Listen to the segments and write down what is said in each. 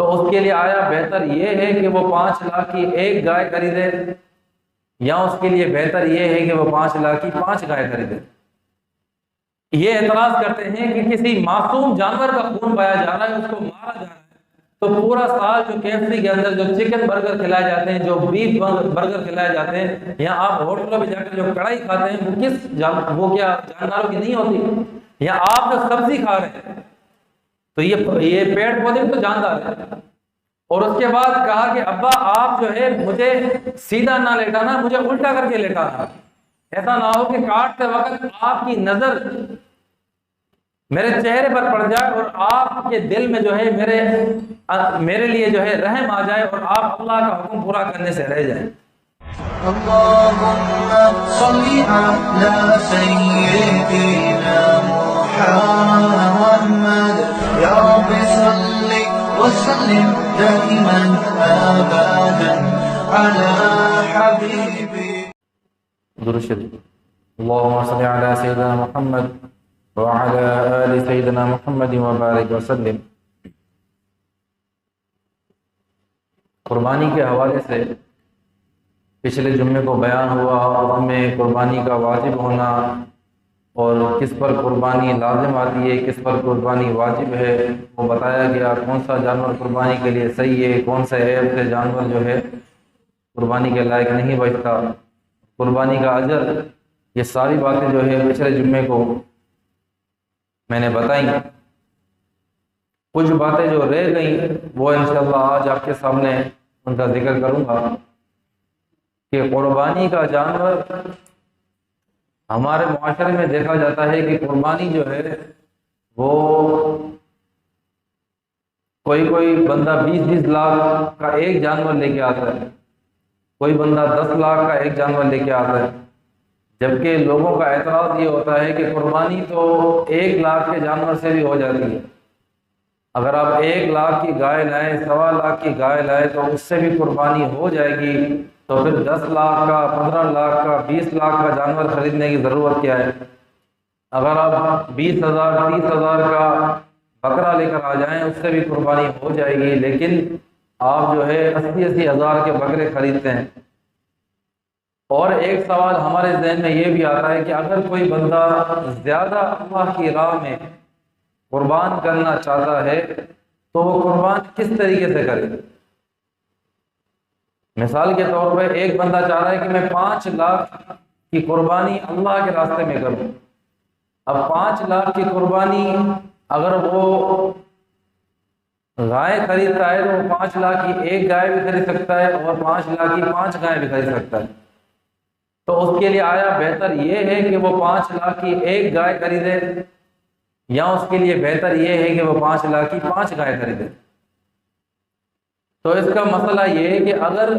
تو اس کے لیے آیا بہتر یہ ہے کہ وہ 5 لاکھ کی ایک گائے خریدے، یا اس کے لیے بہتر یہ ہے کہ وہ 5 لاکھ کی 5 گائے خریدے؟ یہ اعتراض کرتے ہیں کہ کسی معصوم جانور کا خون بہایا جا رہا ہے، اس کو مارا جا رہا ہے، تو پورا سال جو KFC کے اندر جو چکن برگر کھلائے جاتے ہیں، جو بیف برگر کھلائے جاتے ہیں، یا آپ ہوٹلوں میں جا کر جو کڑھائی کھاتے ہیں، وہ کیا جانوروں کی نہیں ہوتی؟ یا آپ جو سبزی کھا رہے ہیں تو یہ پیڑ پودے بھی تو جاندار ہیں۔ اور اس کے بعد کہا کہ ابا آپ جو ہے مجھے سیدھا نہ لیٹانا، مجھے الٹا کر کے لیٹانا، ایسا نہ ہو کہ کاٹتے وقت آپ کی نظر میرے چہرے پر پڑ جائے اور آپ کے دل میں جو ہے میرے لیے جو ہے رحم آ جائے اور آپ اللہ کا حکم پورا کرنے سے رہ جائیں۔ اللهم صل على سيدنا محمد يا رب صل وسلم دائما ابدا على حبيبي درود شریف۔ اللهم صل على سيدنا محمد وعلى آل سيدنا محمد وبارك وسلم۔ قربانی کے حوالے سے پچھلے جمعے کو بیان ہوا اور اس میں قربانی کا واجب ہونا اور کس پر قربانی لازم آتی ہے، کس پر قربانی واجب ہے، وہ بتایا گیا۔ کون سا جانور قربانی کے لیے صحیح ہے، کون سے عیب سے جانور جو ہے قربانی کے لائق نہیں بچتا، قربانی کا اجر، یہ ساری باتیں جو ہے پچھلے جمعے کو میں نے بتائی۔ کچھ باتیں جو رہ گئیں وہ انشاءاللہ آج آپ کے سامنے ان کا ذکر کروں گا کہ قربانی کا جانور ہمارے معاشرے میں دیکھا جاتا ہے کہ قربانی جو ہے وہ کوئی بندہ 20 لاکھ کا ایک جانور لے کے آتا ہے، کوئی بندہ 10 لاکھ کا ایک جانور لے کے آتا ہے، جبکہ لوگوں کا اعتراض یہ ہوتا ہے کہ قربانی تو 1 لاکھ کے جانور سے بھی ہو جاتی ہے۔ اگر آپ 1 لاکھ کی گائے لائیں، 1.25 لاکھ کی گائے لائیں تو اس سے بھی قربانی ہو جائے گی، تو پھر 10 لاکھ کا، 15 لاکھ کا، 20 لاکھ کا جانور خریدنے کی ضرورت کیا ہے؟ اگر آپ 20,000 30,000 کا بکرا لے کر آ جائیں اس سے بھی قربانی ہو جائے گی، لیکن آپ جو ہے 80 ہزار کے بکرے خریدتے ہیں۔ اور ایک سوال ہمارے ذہن میں یہ بھی آتا ہے کہ اگر کوئی بندہ زیادہ اللہ کی راہ میں قربان کرنا چاہتا ہے تو وہ قربان کس طریقے سے کرے؟ مثال کے طور پہ ایک بندہ چاہ رہا ہے کہ میں 5 لاکھ کی قربانی اللہ کے راستے میں کروں۔ اب 5 لاکھ کی قربانی اگر وہ گائے خریدتا ہے تو وہ 5 لاکھ کی ایک گائے بھی خرید سکتا ہے اور 5 لاکھ کی 5 گائے بھی خرید سکتا ہے۔ تو اس کے لیے آیا بہتر یہ ہے کہ وہ 5 لاکھ کی ایک گائے خریدے، یا اس کے لیے بہتر یہ ہے کہ وہ 5 لاکھ کی 5 گائے خریدے؟ تو اس کا مسئلہ یہ ہے کہ اگر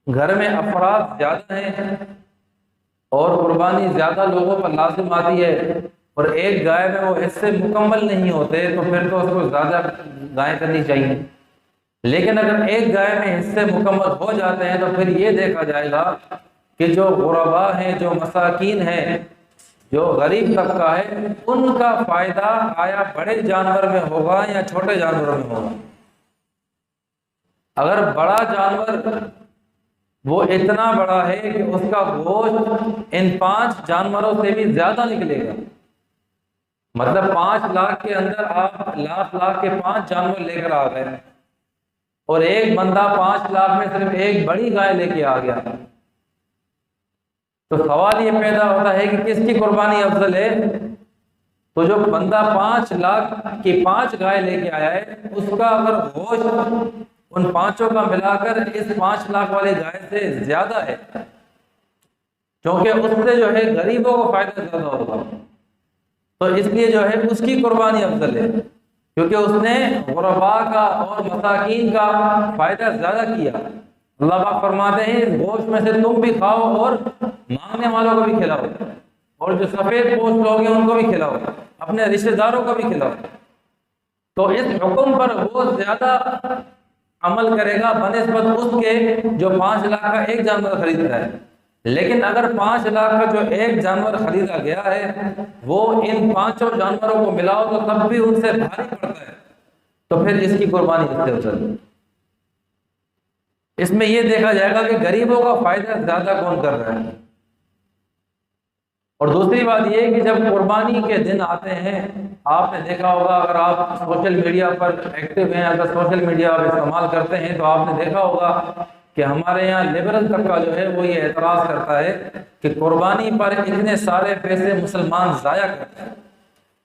گھر میں افراد زیادہ ہیں اور قربانی زیادہ لوگوں پر لازم آتی ہے اور ایک گائے میں وہ حصے مکمل نہیں ہوتے تو پھر تو اس کو زیادہ گائے کرنی چاہیے۔ لیکن اگر ایک گائے میں حصے مکمل ہو جاتے ہیں تو پھر یہ دیکھا جائے گا کہ جو غربا ہیں، جو مساکین ہیں، جو غریب طبقہ ہے، ان کا فائدہ آیا بڑے جانور میں ہوگا یا چھوٹے جانوروں میں ہوگا؟ اگر بڑا جانور وہ اتنا بڑا ہے کہ اس کا گوشت ان 5 جانوروں سے بھی زیادہ نکلے گا، مطلب 5 لاکھ کے اندر آپ لاکھ کے 5 جانور لے کر آ گئے اور ایک بندہ 5 لاکھ میں صرف ایک بڑی گائے لے کے آ گیا، تو سوال یہ پیدا ہوتا ہے کہ کس کی قربانی افضل ہے؟ تو جو بندہ 5 لاکھ کی 5 گائے لے کے آیا ہے اس کا اگر گوشت ان 5 کا ملا کر اس 5 لاکھ والی گائے سے زیادہ ہے، کیونکہ اس سے جو ہے غریبوں کو فائدہ زیادہ ہوگا، تو اس لیے جو ہے اس کی قربانی افضل ہے، کیونکہ اس نے غربا کا اور مساکین کا فائدہ زیادہ کیا۔ اللہ پاک فرماتے ہیں اس گوشت میں سے تم بھی کھاؤ اور مانگنے والوں کو بھی کھلاؤ، اور جو سفید پوش لوگ ہیں ان کو بھی کھلاؤ، اپنے رشتہ داروں کو بھی کھلاؤ۔ تو اس حکم پر وہ زیادہ عمل کرے گا بنسبت اس کے جو 5 لاکھ کا ایک جانور خریدتا ہے۔ لیکن اگر 5 لاکھ کا جو ایک جانور خریدا گیا ہے وہ ان 5 جانوروں کو ملاؤ تو تب بھی ان سے بھاری پڑتا ہے، تو پھر اس کی قربانی اس سے افضل۔ اس میں یہ دیکھا جائے گا کہ غریبوں کا فائدہ زیادہ کون کر رہا ہے۔ اور دوسری بات یہ کہ جب قربانی کے دن آتے ہیں، آپ نے دیکھا ہوگا، اگر آپ سوشل میڈیا پر ایکٹیو ہیں، اگر سوشل میڈیا آپ استعمال کرتے ہیں، تو آپ نے دیکھا ہوگا کہ ہمارے یہاں لبرل طبقہ جو ہے وہ یہ اعتراض کرتا ہے کہ قربانی پر اتنے سارے پیسے مسلمان ضائع کرتے ہیں،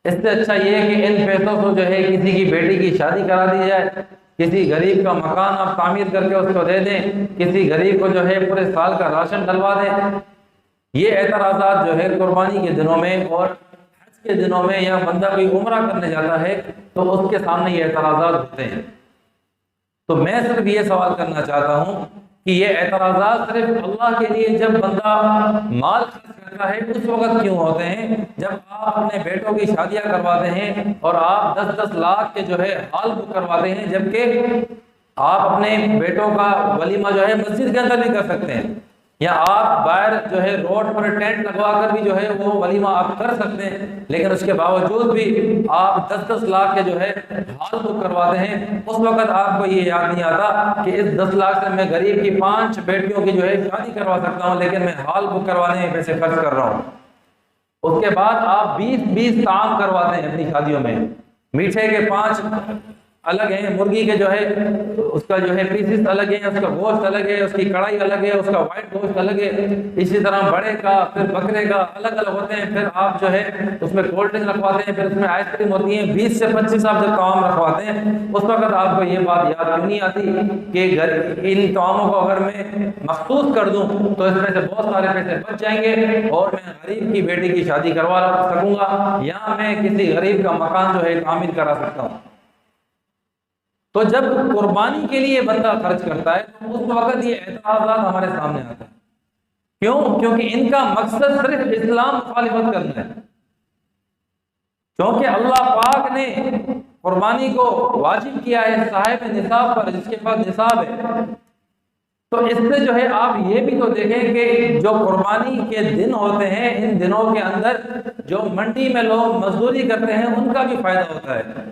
اس سے اچھا یہ ہے کہ ان پیسوں کو جو ہے کسی کی بیٹی کی شادی کرا دی جائے، کسی غریب کا مکان آپ تعمیر کر کے اس کو دے دیں، کسی غریب کو جو ہے پورے سال کا راشن ڈلوا دیں۔ یہ اعتراضات جو ہے قربانی کے دنوں میں اور حج کے دنوں میں، یا بندہ کوئی عمرہ کرنے جاتا ہے تو اس کے سامنے یہ اعتراضات ہوتے ہیں۔ تو میں صرف یہ سوال کرنا چاہتا ہوں کہ یہ اعتراضات صرف اللہ کے لیے جب بندہ مال خرچ کرتا ہے اس وقت کیوں ہوتے ہیں؟ جب آپ اپنے بیٹوں کی شادیاں کرواتے ہیں اور آپ 10-10 لاکھ کے جو ہے ہال بک کرواتے ہیں، جبکہ آپ اپنے بیٹوں کا ولیمہ جو ہے مسجد کے اندر بھی کر سکتے ہیں، یا آپ باہر جو ہے روڈ پر ٹینٹ لگوا کر بھی جو ہے وہ ولیمہ آپ کر سکتے ہیں، لیکن اس کے باوجود بھی آپ 10-10 لاکھ کے جو ہے ہال بک کرواتے ہیں۔ اس وقت آپ کو یہ یاد نہیں آتا کہ اس 10 لاکھ سے میں غریب کی 5 بیٹیوں کی جو ہے شادی کروا سکتا ہوں، لیکن میں ہال بک کروانے میں پیسے خرچ کر رہا ہوں۔ اس کے بعد آپ 20 طعام کرواتے ہیں اپنی شادیوں میں، میٹھے کے 5 الگ ہیں، مرغی کے جو ہے اس کا جو ہے پیسز الگ ہے، اس کا گوشت الگ ہے، اس کی کڑھائی الگ ہے، اس کا وائٹ گوشت الگ ہے، اسی طرح بڑے کا پھر بکرے کا الگ الگ ہوتے ہیں۔ پھر آپ جو ہے اس میں کولڈ ڈرنک رکھواتے ہیں، پھر اس میں آئس کریم ہوتی ہیں، 20 سے 25 آپ جب طعام رکھواتے ہیں اس وقت آپ کو یہ بات یاد کیوں نہیں آتی کہ ان طعاموں کو اگر میں مخصوص کر دوں تو اس میں سے بہت سارے پیسے بچ جائیں گے اور میں غریب کی بیٹی کی شادی کروا سکوں گا، یا میں کسی غریب کا مکان جو ہے تعمیر کرا سکتا ہوں۔ تو جب قربانی کے لیے بندہ خرچ کرتا ہے تو اس وقت یہ اعتراضات ہمارے سامنے آتے ہیں۔ کیوں؟ کیونکہ ان کا مقصد صرف اسلام مخالفت کرنا ہے۔ کیونکہ اللہ پاک نے قربانی کو واجب کیا ہے صاحب نصاب پر، جس کے پاس نصاب ہے۔ تو اس سے جو ہے آپ یہ بھی تو دیکھیں کہ جو قربانی کے دن ہوتے ہیں، ان دنوں کے اندر جو منڈی میں لوگ مزدوری کرتے ہیں ان کا بھی فائدہ ہوتا ہے،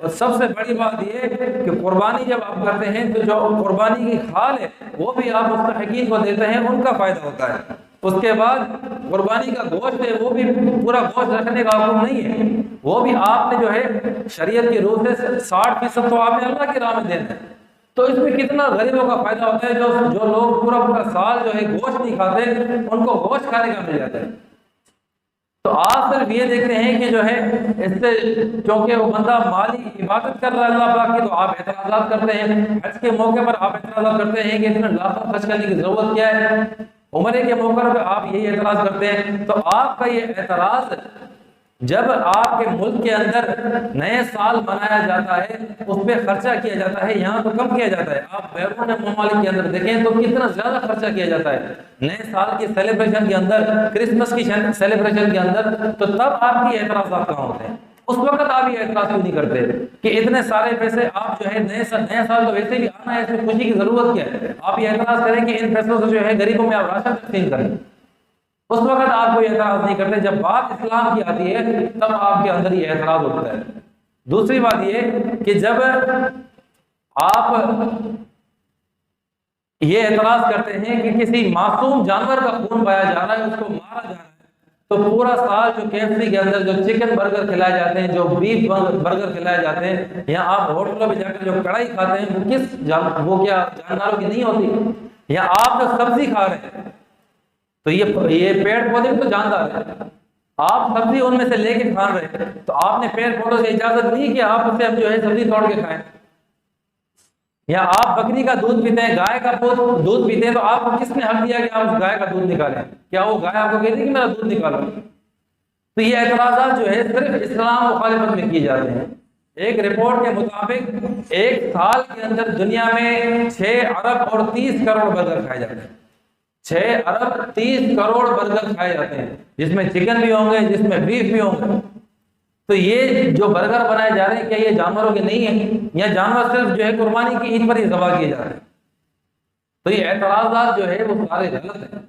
اور سب سے بڑی بات یہ کہ قربانی جب آپ کرتے ہیں تو جو قربانی کی کھال ہے وہ بھی آپ مستحقین کو دیتے ہیں، ان کا فائدہ ہوتا ہے۔ اس کے بعد قربانی کا گوشت ہے وہ بھی پورا گوشت رکھنے کا حکم نہیں ہے، وہ بھی آپ نے جو ہے شریعت کی روح سے 60% تو آپ نے اللہ کی راہ میں دینا ہے۔ تو اس میں کتنا غریبوں کا فائدہ ہوتا ہے، جو لوگ پورا سال جو ہے گوشت نہیں کھاتے ان کو گوشت کھانے کا مل جاتا ہے۔ تو آپ صرف یہ دیکھتے ہیں کہ جو ہے اس سے چونکہ وہ بندہ مالی عبادت کر رہا ہے اللہ پاک کی، تو آپ اعتراضات کرتے ہیں۔ حج کے موقع پر آپ اعتراضات کرتے ہیں کہ اتنا لاکھوں خرچ کرنے کی ضرورت کیا ہے، عمرے کے موقع پر آپ یہی اعتراض کرتے ہیں۔ تو آپ کا یہ اعتراض جب آپ کے ملک کے اندر نئے سال منایا جاتا ہے اس پہ خرچہ کیا جاتا ہے، یہاں تو کم کیا جاتا ہے۔ آپ بیرون ممالک کے اندر دیکھیں تو کتنا زیادہ خرچہ کیا جاتا ہے نئے سال کی سیلیبریشن کے اندر، کرسمس کی سیلیبریشن کے اندر، تو تب آپ کی اعتراضات کہاں ہوتے ہیں؟ اس وقت آپ یہ اعتراض کیوں نہیں کرتے کہ اتنے سارے پیسے آپ جو ہے نئے سال تو ویسے بھی آنا ہے، اس میں خوشی کی ضرورت کیا ہے؟ آپ یہ اعتراض کریں کہ ان پیسوں سے جو ہے غریبوں میں آپ راشن تقسیم کریں، اس وقت آپ کو یہ اعتراض نہیں کرتے۔ جب بات اسلام کی آتی ہے تب آپ کے اندر یہ اعتراض ہوتا ہے۔ دوسری بات یہ کہ جب آپ یہ اعتراض کرتے ہیں کہ کسی معصوم جانور کا خون پایا جا رہا ہے، اس کو مارا جا رہا ہے، تو پورا سال جو KFC کے اندر جو چکن برگر کھلائے جاتے ہیں، جو بیف برگر کھلائے جاتے ہیں، یا آپ ہوٹلوں میں جا کر جو کڑھائی کھاتے ہیں وہ کیا جانوروں کی نہیں ہوتی؟ یا آپ جو سبزی کھا رہے ہیں تو یہ پیڑ پودے بھی تو جاندار ہیں، آپ سبزی ان میں سے لے کے کھا رہے ہیں، تو آپ نے پیڑ پودوں سے اجازت نہیں کہ آپ اسے جو ہے سبزی توڑ کے کھائیں۔ یا آپ بکری کا دودھ پیتے ہیں، گائے کا دودھ پیتے ہیں، تو آپ کو کس نے حق دیا کہ آپ اس گائے کا دودھ نکالیں؟ کیا وہ گائے آپ کو کہتی ہے کہ میرا دودھ نکالو؟ تو یہ اعتراضات جو ہے صرف اسلام مخالفت میں کیے جاتے ہیں۔ ایک رپورٹ کے مطابق ایک سال کے اندر دنیا میں 6 ارب اور 30 کروڑ برگر کھائے جاتے ہیں، 6 ارب 30 کروڑ برگر کھائے جاتے ہیں، جس میں چکن بھی ہوں گے، جس میں بیف بھی ہوں گے۔ تو یہ جو برگر بنائے جا رہے ہیں کیا یہ جانوروں کے نہیں ہیں، یا جانور صرف جو ہے قربانی کی عید پر ہی ذبح کیے جا رہے ہیں؟ تو یہ اعتراضات جو ہے وہ سارے غلط ہیں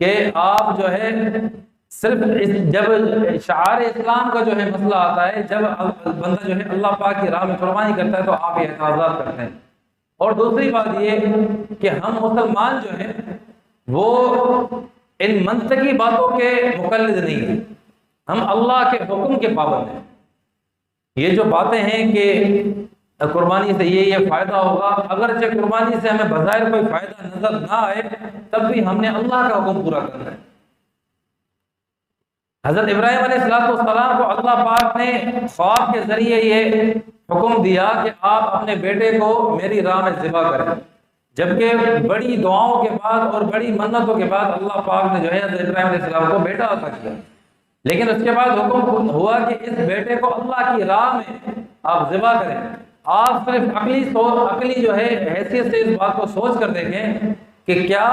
کہ آپ جو ہے صرف جب شعار اسلام کا جو ہے مسئلہ آتا ہے، جب بندہ جو ہے اللہ پاک کی راہ میں قربانی کرتا ہے تو آپ یہ اعتراضات کرتے ہیں۔ اور دوسری بات یہ کہ ہم مسلمان جو ہیں وہ ان منطقی باتوں کے مقلد نہیں ہیں، ہم اللہ کے حکم کے پابند ہیں۔ یہ جو باتیں ہیں کہ قربانی سے یہ فائدہ ہوگا، اگرچہ قربانی سے ہمیں بظاہر کوئی فائدہ نظر نہ آئے تب بھی ہم نے اللہ کا حکم پورا کرنا ہے۔ حضرت ابراہیم علیہ السلام کو اللہ پاک نے خواب کے ذریعے یہ حکم دیا کہ آپ اپنے بیٹے کو میری راہ میں ذبح کریں، جبکہ بڑی دعاؤں کے بعد اور بڑی منتوں کے بعد اللہ پاک نے جو ہے حضرت ابراہیم علیہ السلام کو بیٹا عطا کیا، لیکن اس کے بعد حکم ہوا کہ اس بیٹے کو اللہ کی راہ میں آپ ذبح کریں۔ آپ صرف عقلی جو ہے حیثیت سے اس بات کو سوچ کر دیکھیں کہ کیا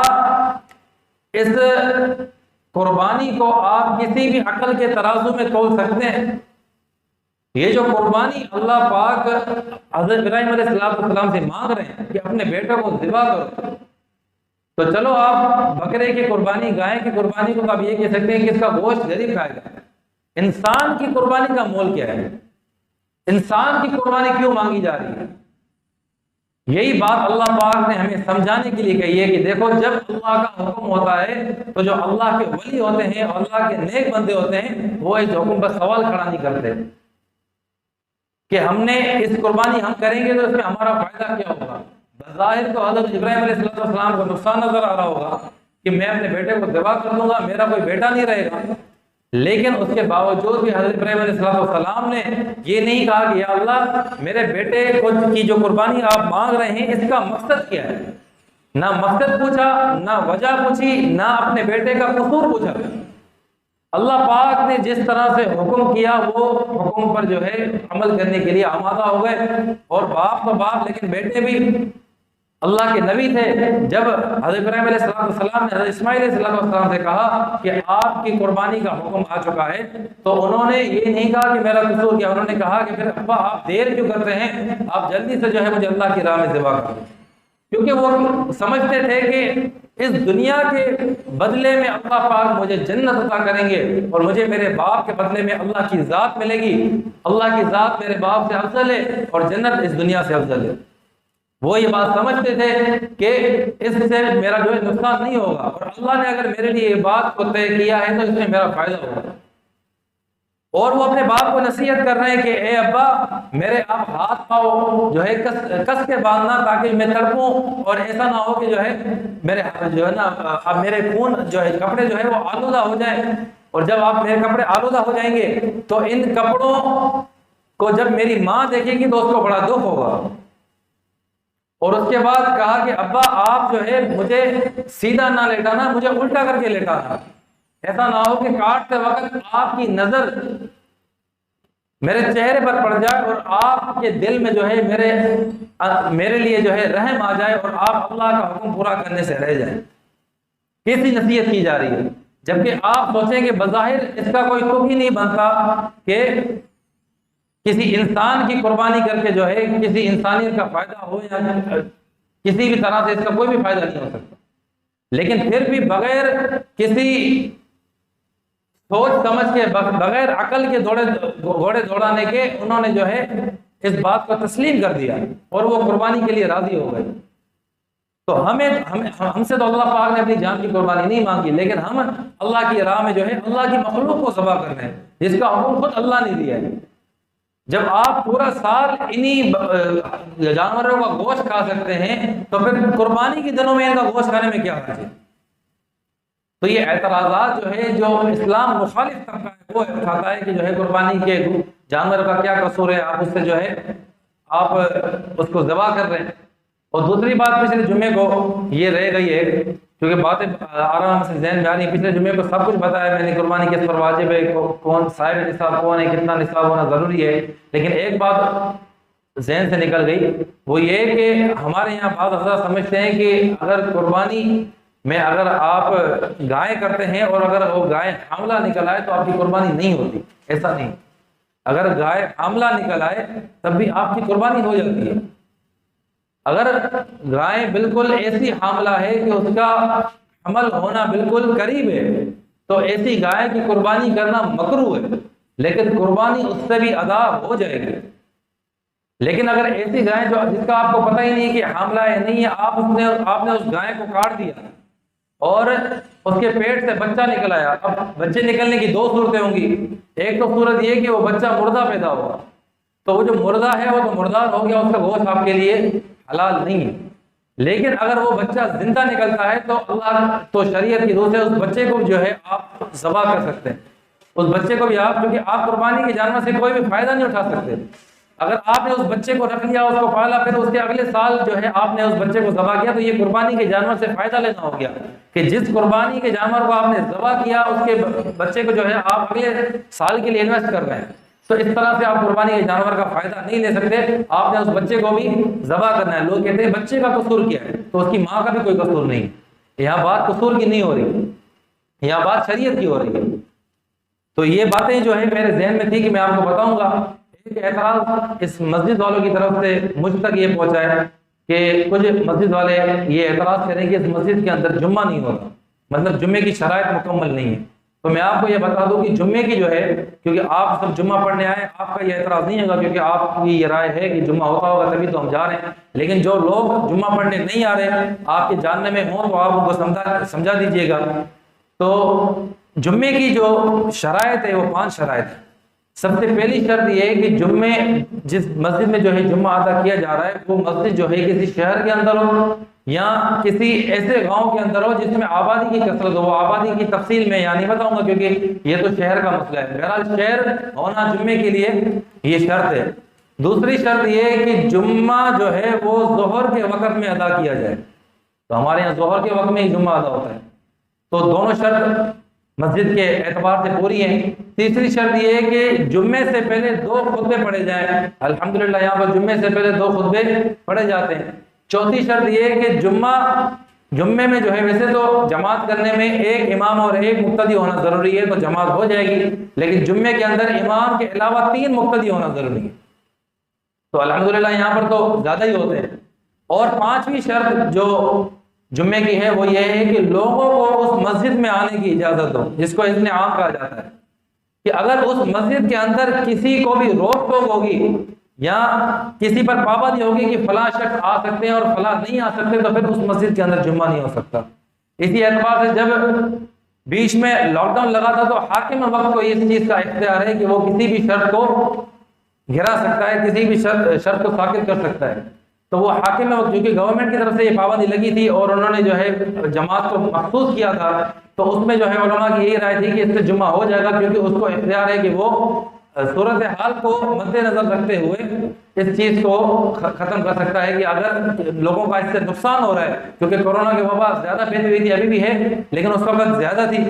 اس قربانی کو آپ کسی بھی عقل کے ترازو میں تول سکتے ہیں؟ یہ جو قربانی اللہ پاک حضرت ابراہیم علیہ السلام سے مانگ رہے ہیں کہ اپنے بیٹے کو ذبح کرو، تو چلو آپ بکرے کی قربانی، گائے کی قربانی کو آپ یہ کہہ سکتے ہیں کہ اس کا گوشت غریب کھائے گا۔ انسان کی قربانی کا مول کیا ہے؟ انسان کی قربانی کیوں مانگی جا رہی ہے؟ یہی بات اللہ پاک نے ہمیں سمجھانے کے لیے کہی ہے کہ دیکھو، جب اللہ کا حکم ہوتا ہے تو جو اللہ کے ولی ہوتے ہیں اور اللہ کے نیک بندے ہوتے ہیں وہ اس حکم پر سوال کھڑا نہیں کرتے کہ ہم نے اس قربانی ہم کریں گے تو اس میں ہمارا فائدہ کیا ہوگا۔ بظاہر تو حضرت ابراہیم علیہ السلام کو نقصان نظر آ رہا ہوگا کہ میں اپنے بیٹے کو ذبح کر دوں گا، میرا کوئی بیٹا نہیں رہے گا، لیکن اس کے باوجود بھی حضرت ابراہیم علیہ السلام نے یہ نہیں کہا کہ یا اللہ میرے بیٹے کی جو قربانی آپ مانگ رہے ہیں اس کا مقصد کیا ہے۔ نہ مقصد پوچھا، نہ وجہ پوچھی، نہ اپنے بیٹے کا قصور پوچھا۔ اللہ پاک نے جس طرح سے حکم کیا وہ حکم پر جو ہے عمل کرنے کے لیے آمادہ ہو گئے، اور باپ تو باپ لیکن بیٹے بھی اللہ کے نبی تھے۔ جب حضرت ابراہیم علیہ السلام نے حضرت اسماعیل علیہ السلام سے کہا کہ آپ کی قربانی کا حکم آ چکا ہے، تو انہوں نے یہ نہیں کہا کہ میرا قصور کیا، انہوں نے کہا کہ پھر ابا آپ دیر کیوں کرتے ہیں، آپ جلدی سے جو ہے مجھے اللہ کی راہ میں ذبح کریں، کیونکہ وہ سمجھتے تھے کہ اس دنیا کے بدلے میں اللہ پاک مجھے جنت عطا کریں گے اور مجھے میرے باپ کے بدلے میں اللہ کی ذات ملے گی، اللہ کی ذات میرے باپ سے افضل ہے اور جنت اس دنیا سے افضل ہے۔ وہ یہ بات سمجھتے تھے کہ اس سے میرا جو ہے نقصان نہیں ہوگا، اور اللہ نے اگر میرے لیے یہ بات کو طے کیا ہے تو اس میں میرا فائدہ ہوگا۔ اور وہ اپنے باپ کو نصیحت کر رہے ہیں کہ اے ابا میرے آپ ہاتھ پاؤں جو ہے کس کے باندھنا تاکہ میں تڑپوں، اور ایسا نہ ہو کہ جو ہے میرے جو ہے نا اب میرے خون جو ہے کپڑے جو ہے وہ آلودہ ہو جائیں، اور جب آپ میرے کپڑے آلودہ ہو جائیں گے تو ان کپڑوں کو جب میری ماں دیکھے گی تو اس کو بڑا دکھ ہوگا۔ اور اس کے بعد کہا کہ ابا آپ جو ہے مجھے سیدھا نہ لیٹانا، مجھے الٹا کر کے لیٹانا، ایسا نہ ہو کہ کاٹتے وقت آپ کی نظر میرے چہرے پر پڑ جائے اور آپ کے دل میں جو ہے میرے لیے جو ہے رحم آ جائے اور آپ اللہ کا حکم پورا کرنے سے رہ جائیں۔ کیسی نصیحت کی جا رہی ہے، جبکہ آپ سوچیں کہ بظاہر اس کا کوئی تک ہی نہیں بنتا کہ کسی انسان کی قربانی کر کے جو ہے کسی انسانیت کا فائدہ ہو، یا کسی بھی طرح سے اس کا کوئی بھی فائدہ نہیں ہو سکتا، لیکن پھر بھی بغیر کسی سوچ سمجھ کے، بغیر عقل کے گھوڑے دوڑانے کے انہوں نے جو ہے اس بات کو تسلیم کر دیا اور وہ قربانی کے لیے راضی ہو گئے۔ تو ہم سے تو اللہ پاک نے اپنی جان کی قربانی نہیں مانگی، لیکن ہم اللہ کی راہ میں جو ہے اللہ کی مخلوق کو ذبح کر رہے ہیں جس کا حکم خود اللہ نے دیا ہے۔ جب آپ پورا سال انہی جانوروں کا گوشت کھا سکتے ہیں تو پھر قربانی کے دنوں میں ان کا گوشت کھانے میں کیا حرج ہے؟ تو یہ اعتراضات جو ہے جو اسلام مخالف طبقہ ہے وہ اٹھاتا ہے کہ جو ہے قربانی کے جانور کا کیا قصور ہے، آپ اس سے جو ہے آپ اس کو ذبح کر رہے ہیں۔ اور دوسری بات پچھلے جمعے کو یہ رہ گئی ہے، کیونکہ باتیں آرام سے ذہن میں آ رہی ہیں، پچھلے جمعے کو سب کچھ بتایا میں نے، قربانی کس پر واجب ہے، کون صاحب نصاب کون ہے، کتنا نصاب ہونا ضروری ہے، لیکن ایک بات ذہن سے نکل گئی، وہ یہ کہ ہمارے یہاں بعض حضرات سمجھتے ہیں کہ اگر قربانی میں اگر آپ گائے کرتے ہیں اور اگر وہ گائے حاملہ نکل آئے تو آپ کی قربانی نہیں ہوتی۔ ایسا نہیں، اگر گائے حاملہ نکل آئے تب بھی آپ کی قربانی ہو جاتی ہے۔ اگر گائے بالکل ایسی حاملہ ہے کہ اس کا حمل ہونا بالکل قریب ہے تو ایسی گائے کی قربانی کرنا مکروہ ہے، لیکن قربانی اس سے بھی ادا ہو جائے گی۔ لیکن اگر ایسی گائے جس کا آپ کو پتہ ہی نہیں کہ حاملہ ہے نہیں ہے، آپ نے اس گائے کو کاٹ دیا اور اس کے پیٹ سے بچہ نکل آیا، اب بچے نکلنے کی دو صورتیں ہوں گی، ایک تو صورت یہ کہ وہ بچہ مردہ پیدا ہوگا، تو وہ جو مردہ ہے وہ تو مردار ہو گیا، اس کا گوشت آپ کے لیے حلال نہیں ہے۔ لیکن اگر وہ بچہ زندہ نکلتا ہے تو شریعت کی روح سے اس بچے کو جو ہے آپ ذبح کر سکتے ہیں، اس بچے کو بھی آپ، کیونکہ آپ قربانی کے جانور سے کوئی بھی فائدہ نہیں اٹھا سکتے۔ اگر آپ نے اس بچے کو رکھ لیا، اس کو پالا، پھر اس کے اگلے سال جو ہے آپ نے اس بچے کو ذبح کیا، تو یہ قربانی کے جانور سے فائدہ لینا ہو گیا کہ جس قربانی کے جانور کو آپ نے ذبح کیا اس کے بچے کو جو ہے آپ اگلے سال کے لیے انویسٹ کر رہے ہیں، تو اس طرح سے آپ قربانی کے جانور کا فائدہ نہیں لے سکتے، آپ نے اس بچے کو بھی ذبح کرنا ہے۔ لوگ کہتے ہیں بچے کا قصور کیا ہے، تو اس کی ماں کا بھی کوئی قصور نہیں ہے، یہاں بات قصور کی نہیں ہو رہی، یہاں بات شریعت کی ہو رہی ہے۔ تو یہ باتیں جو ہے میرے ذہن میں تھی کہ میں آپ کو بتاؤں گا۔ ایک اعتراض اس مسجد والوں کی طرف سے مجھ تک یہ پہنچا ہے کہ کچھ مسجد والے یہ اعتراض کریں کہ اس مسجد کے اندر جمعہ نہیں ہوتا، مطلب جمعے کی شرائط مکمل نہیں ہے۔ تو میں آپ کو یہ بتا دوں کہ جمعے کی جو ہے، کیونکہ آپ سب جمعہ پڑھنے آئے، آپ کا یہ اعتراض نہیں ہوگا کیونکہ آپ کی یہ رائے ہے کہ جمعہ ہوتا ہوگا تبھی تو ہم جا رہے ہیں، لیکن جو لوگ جمعہ پڑھنے نہیں آ رہے آپ کے جاننے میں ہوں تو آپ ان کو سمجھا دیجئے گا۔ تو جمعے کی جو شرائط ہے وہ 5 شرائط ہے۔ سب سے پہلی شرط یہ ہے کہ جس مسجد میں جو ہے جمعہ ادا کیا جا رہا ہے وہ مسجد جو ہے کسی شہر کے اندر ہو یا کسی ایسے گاؤں کے اندر ہو جس میں آبادی کی کثرت ہو۔ آبادی کی تفصیل میں نہیں بتاؤں گا کیونکہ یہ تو شہر کا مسئلہ ہے، بہرحال شہر ہونا جمعے کے لیے یہ شرط ہے۔ دوسری شرط یہ ہے کہ جمعہ جو ہے وہ ظہر کے وقت میں ادا کیا جائے، تو ہمارے یہاں ظہر کے وقت میں ہی جمعہ ادا ہوتا ہے، تو دونوں شرط مسجد کے اعتبار سے پوری ہیں۔ تیسری شرط یہ ہے کہ جمعے سے پہلے 2 خطبے پڑھے جائیں، الحمدللہ یہاں پر جمعے سے پہلے 2 خطبے پڑھے جاتے ہیں۔ چوتھی شرط یہ ہے کہ جمعے میں جو ہے ویسے تو جماعت کرنے میں ایک امام اور ایک مقتدی ہونا ضروری ہے، تو جماعت ہو جائے گی، لیکن جمعے کے اندر امام کے علاوہ 3 مقتدی ہونا ضروری ہے، تو الحمدللہ یہاں پر تو زیادہ ہی ہوتے ہیں۔ اور 5ویں شرط جو جمعے کی ہے وہ یہ ہے کہ لوگوں کو اس مسجد میں آنے کی اجازت ہو، جس کو اذن عام کہا جاتا ہے، کہ اگر اس مسجد کے اندر کسی کو بھی روک ٹوک ہوگی یا کسی پر پابندی ہوگی کہ فلاں شخص آ سکتے ہیں اور فلاں نہیں آ سکتے، تو پھر اس مسجد کے اندر جمعہ نہیں ہو سکتا۔ اسی اعتبار سے جب بیچ میں لاک ڈاؤن لگا تھا تو حاکم وقت کو اس چیز کا اختیار ہے کہ وہ کسی بھی شرط کو گرا سکتا ہے، کسی بھی شرط کو ساقط کر سکتا ہے۔ تو وہ حاکم وقت، کیونکہ گورنمنٹ کی طرف سے یہ پابندی لگی تھی اور انہوں نے جو ہے جماعت کو مخصوص کیا تھا، تو اس میں جو ہے علماء کی یہی رائے تھی کہ اس سے جمعہ ہو جائے گا، کیونکہ اس کو اختیار ہے کہ وہ صورتحال کو مد نظر رکھتے ہوئے اس چیز کو ختم کر سکتا ہے کہ اگر لوگوں کا اس سے نقصان ہو رہا ہے، کیونکہ کورونا کی وبا زیادہ پھیلی ہوئی تھی، ابھی بھی ہے لیکن اس وقت زیادہ تھی،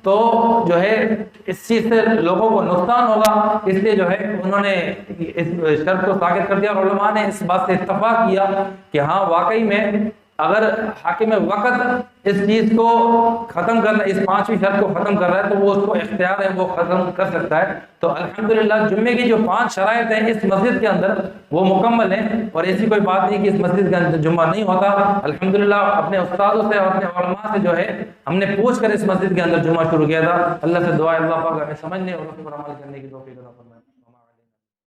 تو جو ہے اس چیز سے لوگوں کو نقصان ہوگا، اس لیے جو ہے انہوں نے اس شرط کو ساقط کر دیا، اور علماء نے اس بات سے اتفاق کیا کہ ہاں واقعی میں اگر حاکم وقت اس چیز کو ختم کرنا، اس 5ویں شرط کو ختم کر رہا ہے تو وہ اس کو اختیار ہے، وہ ختم کر سکتا ہے۔ تو الحمدللہ جمعے کی جو 5 شرائط ہیں اس مسجد کے اندر وہ مکمل ہیں، اور ایسی کوئی بات نہیں کہ اس مسجد کے اندر جمعہ نہیں ہوتا۔ الحمدللہ اپنے استادوں سے اور اپنے علماء سے جو ہے ہم نے پوچھ کر اس مسجد کے اندر جمعہ شروع کیا تھا۔ اللہ سے دعا ہے اللہ پاک ہمیں سمجھنے اور اس پر عمل کرنے کی توفیق عطا فرمائے۔